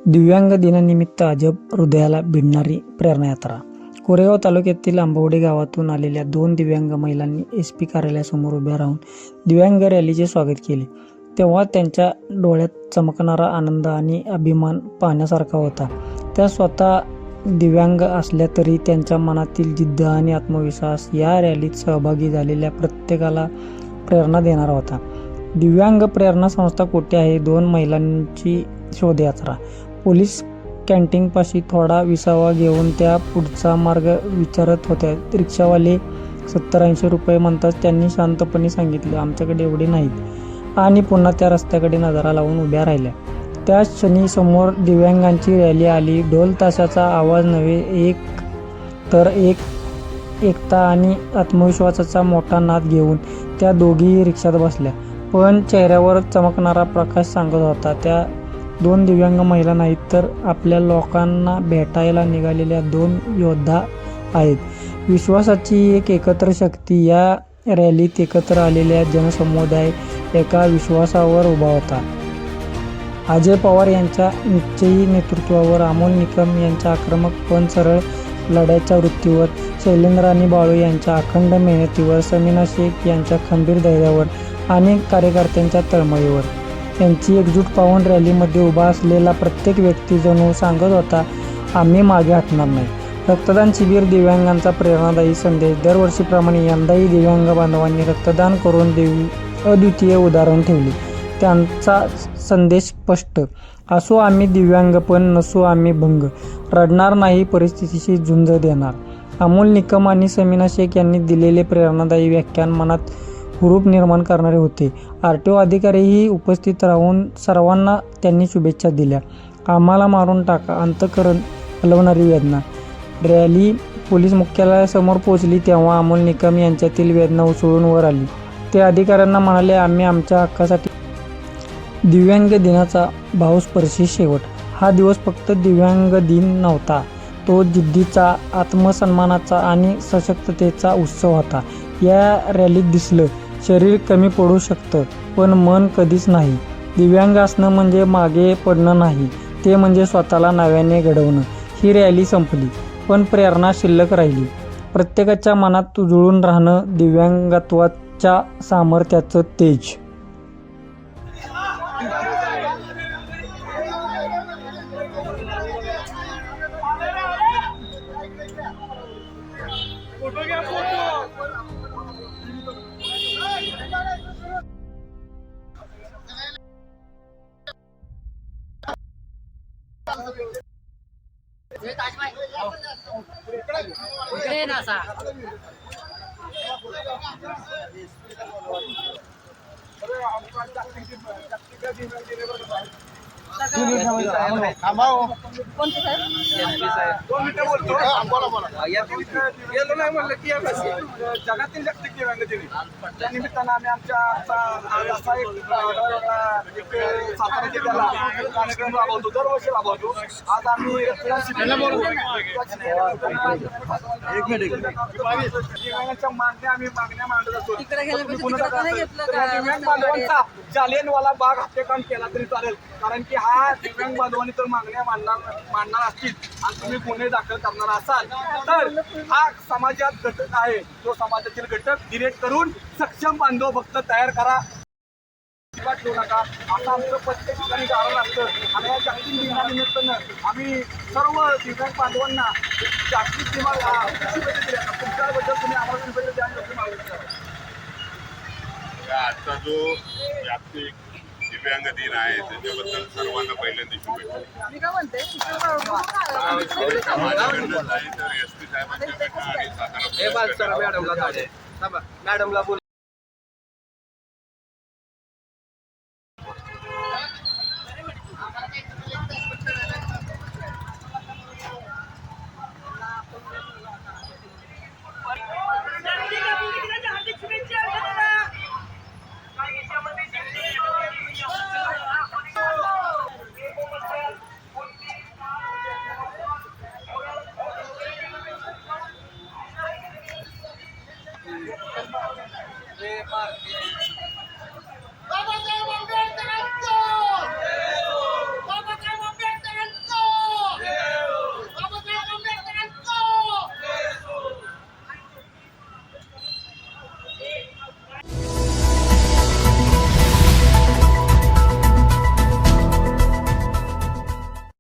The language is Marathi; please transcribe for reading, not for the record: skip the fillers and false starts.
दिव्यांग दिनानिमित्त अजब हृदयाला भिडणारी प्रेरणायात्रा. कोरेगाव तालुक्यातील आंबवडे गावातून आलेल्या 2 दिव्यांग महिलांनी SP कार्यालयासमोर उभ्या राहून दिव्यांग रॅलीचे स्वागत केले. तेव्हा त्यांच्या डोळ्यात चमकणारा आनंद आणि अभिमान पाहण्यासारखा होता. त्या स्वतः दिव्यांग असल्या तरी त्यांच्या मनातील जिद्द आणि आत्मविश्वास या रॅलीत सहभागी झालेल्या प्रत्येकाला प्रेरणा देणारा होता. दिव्यांग प्रेरणा संस्था कोठे आहे? 2 महिलांची शोधयात्रा. पोलीस कॅन्टीनपाशी थोडा विसावा घेऊन त्या पुढचा मार्ग विचारत होत्या. रिक्षावाले 70-80 रुपये म्हणतात. त्यांनी शांतपणे सांगितलं, आमच्याकडे एवढे नाहीत, आणि पुन्हा त्या रस्त्याकडे नजरा लावून उभ्या राहिल्या. त्याच क्षणी समोर दिव्यांगांची रॅली आली. ढोल ताशाचा आवाज नव्हे, एकता आणि आत्मविश्वासाचा मोठा नाद घेऊन त्या दोघीही रिक्षात बसल्या. पण चेहऱ्यावर चमकणारा प्रकाश सांगत होता, त्या 2 दिव्यांग महिला नाहीत, तर आपल्या लोकांना भेटायला निघालेल्या 2 योद्धा आहेत. विश्वासाची एक एकत्र शक्ती. या रॅलीत एकत्र आलेल्या जनसमुदाय एका विश्वासावर उभा होता. अजय पवार यांच्या निश्चयी नेतृत्वावर, अमोल निकम यांच्या आक्रमक पण सरळ लढ्याच्या वृत्तीवर, शैलेंद्र बाळू यांच्या अखंड मेहनतीवर, समीना शेख यांच्या खंबीर धैर्यावर आणि कार्यकर्त्यांच्या तळमळीवर. यांची एकजूट पाहून रॅलीमध्ये उभा असलेला प्रत्येक व्यक्ती जणू सांगत होता, आम्ही मागे हटणार नाही. रक्तदान शिबिर, दिव्यांगांचा प्रेरणादायी संदेश. दरवर्षीप्रमाणे यंदाही दिव्यांग बांधवांनी रक्तदान करून अद्वितीय उदाहरण ठेवले. त्यांचा संदेश स्पष्ट, असो आम्ही दिव्यांग पण नसू आम्ही भंग, रडणार नाही, परिस्थितीशी झुंज देणार. अमोल निकम आणि समीना शेख यांनी दिलेले प्रेरणादायी व्याख्यान मनात हुरूप निर्माण करणारे होते. RTO अधिकारीही उपस्थित राहून सर्वांना त्यांनी शुभेच्छा दिल्या. आम्हाला मारून टाका, अंतःकरण हलवणारी वेदना. रॅली पोलीस मुख्यालयासमोर पोहोचली तेव्हा अमोल निकम यांच्यातील वेदना उसळून वर आली. ते अधिकाऱ्यांना म्हणाले, आम्ही आमच्या हक्कासाठी. दिव्यांग दिनाचा भावस्पर्शी शेवट. हा दिवस फक्त दिव्यांग दिन नव्हता, तो जिद्दीचा, आत्मसन्मानाचा आणि सशक्ततेचा उत्सव होता. या रॅलीत दिसलं, शरीर कमी पडू शकतं पण मन कधीच नाही. दिव्यांग असणं म्हणजे मागे पडणं नाही, ते म्हणजे स्वतःला नव्याने घडवणं. ही रॅली संपली पण प्रेरणा शिल्लक राहिली. प्रत्येकाच्या मनात उजळून राहणं दिव्यांगत्वाच्या सामर्थ्याचं तेज. जगातील जागतिक दिव्यांग दिन त्या निमित्तानं आम्ही आमच्या असा एक सातारा जिल्ह्याला कार्यक्रम राबवतो, दरवर्षी राबवतो. आज आम्ही दिव्यांगांच्या मागण्या मांडत असतो. दिव्यांग बांधवांचा जालियनवाला बाग हत्याकांड केला तरी चालेल, कारण की हा दिव्यांग बांधवांनी तर मागण्या मांडणार असतील आणि तुम्ही गुन्हे दाखल करणार असाल तर हा समाजात घटक आहे. तो समाजातील घटक डिरेक्ट करून सक्षम बांधव फक्त तयार करा, ठेवू नका, असं आमचं प्रत्येक ठिकाणी कारण असतं. आणि या जागतिक दिनानिमित्तानं आम्ही सर्व दिव्यांग बांधवांना जागतिक शुभेच्छा दिल्या. तुमच्याबद्दल तुम्ही आम्हाला शुभेच्छा द्यायला मागतो. आजचा जो जागतिक दिव्यांग दिन आहे त्याच्याबद्दल सर्वांना पहिल्यांदा शुभेच्छा. मी काय म्हणते माझ्याकडनं नाही तर SP साहेबांच्याकडनं आणि सातारा मॅडमला बोल.